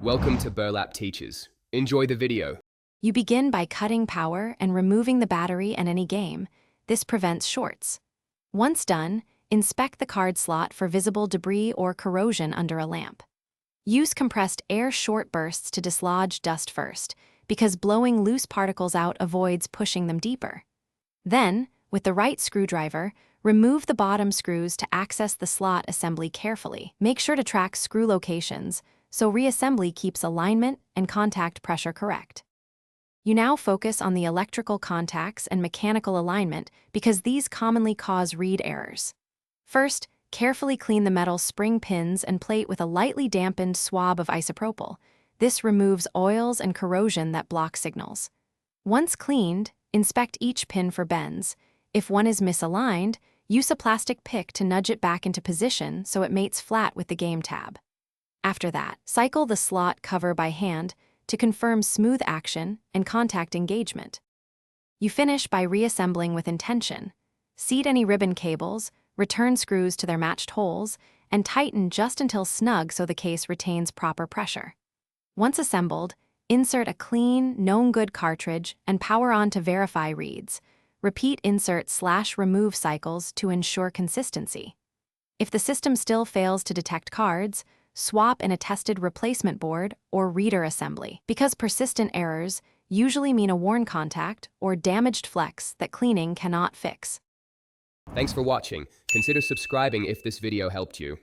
Welcome to Burlap Teachers. Enjoy the video. You begin by cutting power and removing the battery and any game. This prevents shorts. Once done, inspect the card slot for visible debris or corrosion under a lamp. Use compressed air short bursts to dislodge dust first, because blowing loose particles out avoids pushing them deeper. Then, with the right screwdriver, remove the bottom screws to access the slot assembly carefully. Make sure to track screw locations, so reassembly keeps alignment and contact pressure correct. You now focus on the electrical contacts and mechanical alignment because these commonly cause read errors. First, carefully clean the metal spring pins and plate with a lightly dampened swab of isopropyl. This removes oils and corrosion that block signals. Once cleaned, inspect each pin for bends. If one is misaligned, use a plastic pick to nudge it back into position so it mates flat with the game tab. After that, cycle the slot cover by hand to confirm smooth action and contact engagement. You finish by reassembling with intention. Seat any ribbon cables, return screws to their matched holes, and tighten just until snug so the case retains proper pressure. Once assembled, insert a clean, known good cartridge and power on to verify reads. Repeat insert/remove cycles to ensure consistency. If the system still fails to detect cards, swap in a tested replacement board or reader assembly, because persistent errors usually mean a worn contact or damaged flex that cleaning cannot fix. Thanks for watching. Consider subscribing if this video helped you.